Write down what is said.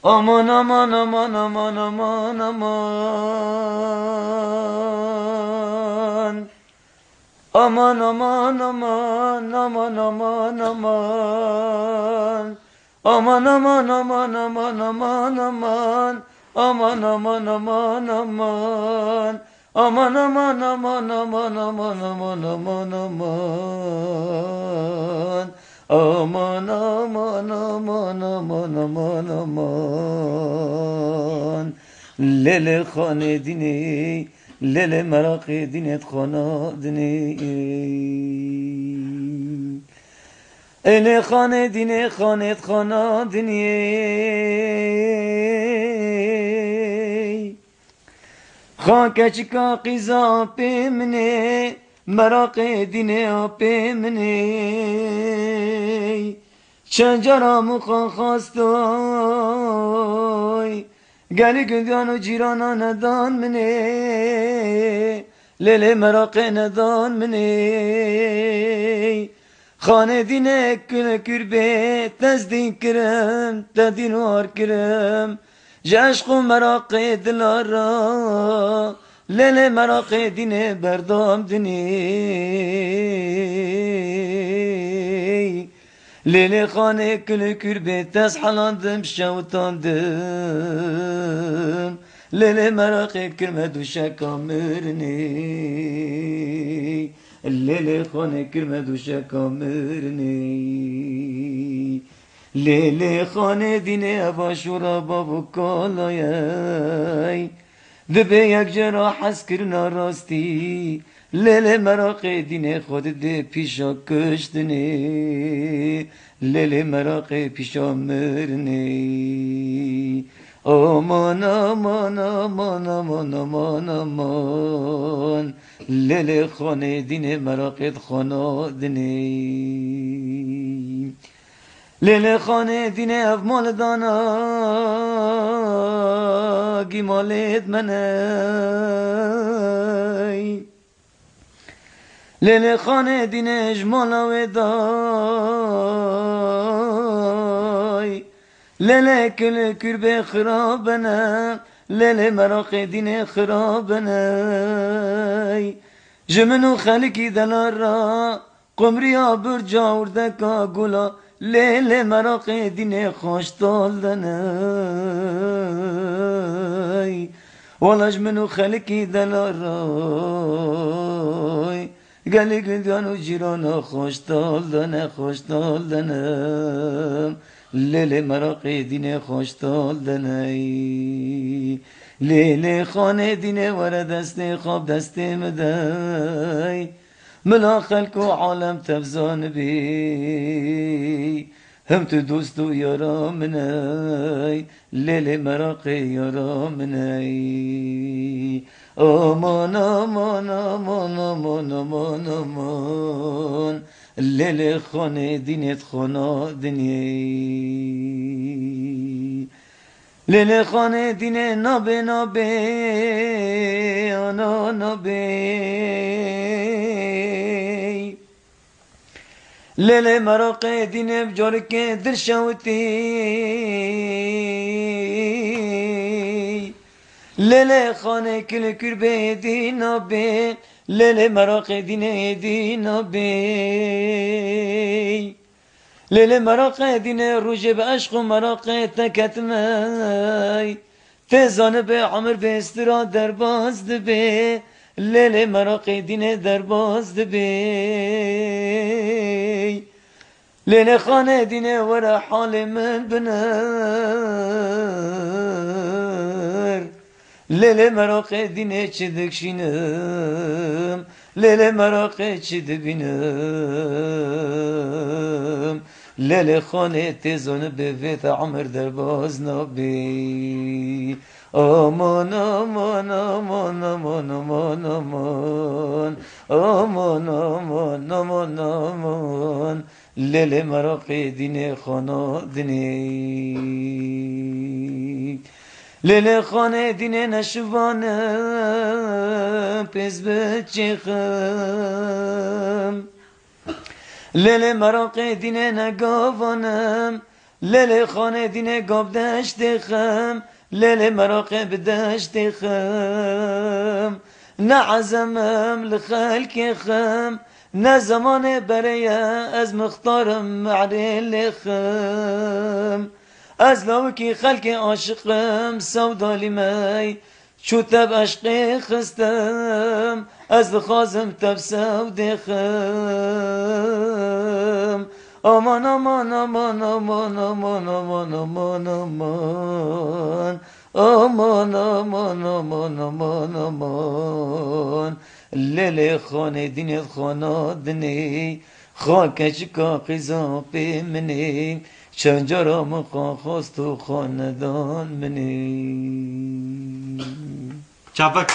Aman aman aman aman aman aman. Aman aman aman aman aman aman. Aman aman aman aman aman aman. Aman aman aman aman. Aman aman aman aman aman aman aman aman. Aman aman aman aman aman aman. Lele khane dine, lele merak dinet khana dine. Ele khane dine khanet khana dine. Khake çika qiza pemne, merak dine pemne. Çencara mukha khastoy, geli gündyanı cirana nedan mine. Lele merak nedan mine. Khane dine küle kürbe, tezdin kirem, tedin var kirem. Ceşku merak dilara, lele merak dine berdam dine. Lele khane küle kürbe, tez halandım, şavtandım. Lele merak kirme düşe kamerni. Lele khane kirme düşe kamerni. Lele khane dine başura babu kalayay. Dibe yek cera haskirna rasti. Lele merak dine khod de pişa kıştine. Lele merak pişa merne. Aman aman aman aman aman aman. Lele khane dine merak khana dine. Lele khane dine ev mal dana gimal etmeney. Lele khane dine ejmala veday. Lele küle kürbe khirabene. Lele merak dine khirabene. Jemenu khaliki dalara qumriya burca urdeka gula. Lele merak dine hoş daldanay. Walaj menu khaliki dalaray. Geli gündyanı cirana hoş daldana hoş daldanam. Lele merak dine hoş daldanay. Lele khane dine var deste khab deste meday. ملا خلق و عالم تفزان بی هم تو دوست و یارا منای لیل مراق یارا منای آمان آمان آمان آمان آمان آمان لیل خانه دینت خانا دنیای لیل خانه دینه نابه نابه آنا نابه Lele merak dine bcarike dil şavti. Lele khane kül kürbe dinabe. Lele merak dine dinabe. Lele merak dine ruje be aşk merak teketmey. Tezanı be amr be istira derbazdı be. Lele merak dine derbazdı bey. Lele khane dine vere halimin biner. Lele merak dine çidik şinim. Lele merak çidik binim. Lele khane tezanı be vet amr derbaz nabi. Aman aman aman aman aman aman. Aman aman aman aman. Lele merak dine khana dine. Lele khane dine neşvanım pez beçikhim. Lele merak dine negavanım لیل خانه دینه گاب دشت خم لیل مراقب دشت خم نه عزمم لخلق خم نه زمان برای از مختارم معرل خم از لاوکی خلق عاشقم سودالی می چو تب عشق خستم از لخازم تب سود خم aman aman aman aman aman aman aman aman aman aman aman aman aman lele khane dinet khanadne خاکچکا قیزا پی منی چنجرام خواست و خاندان منی چاپک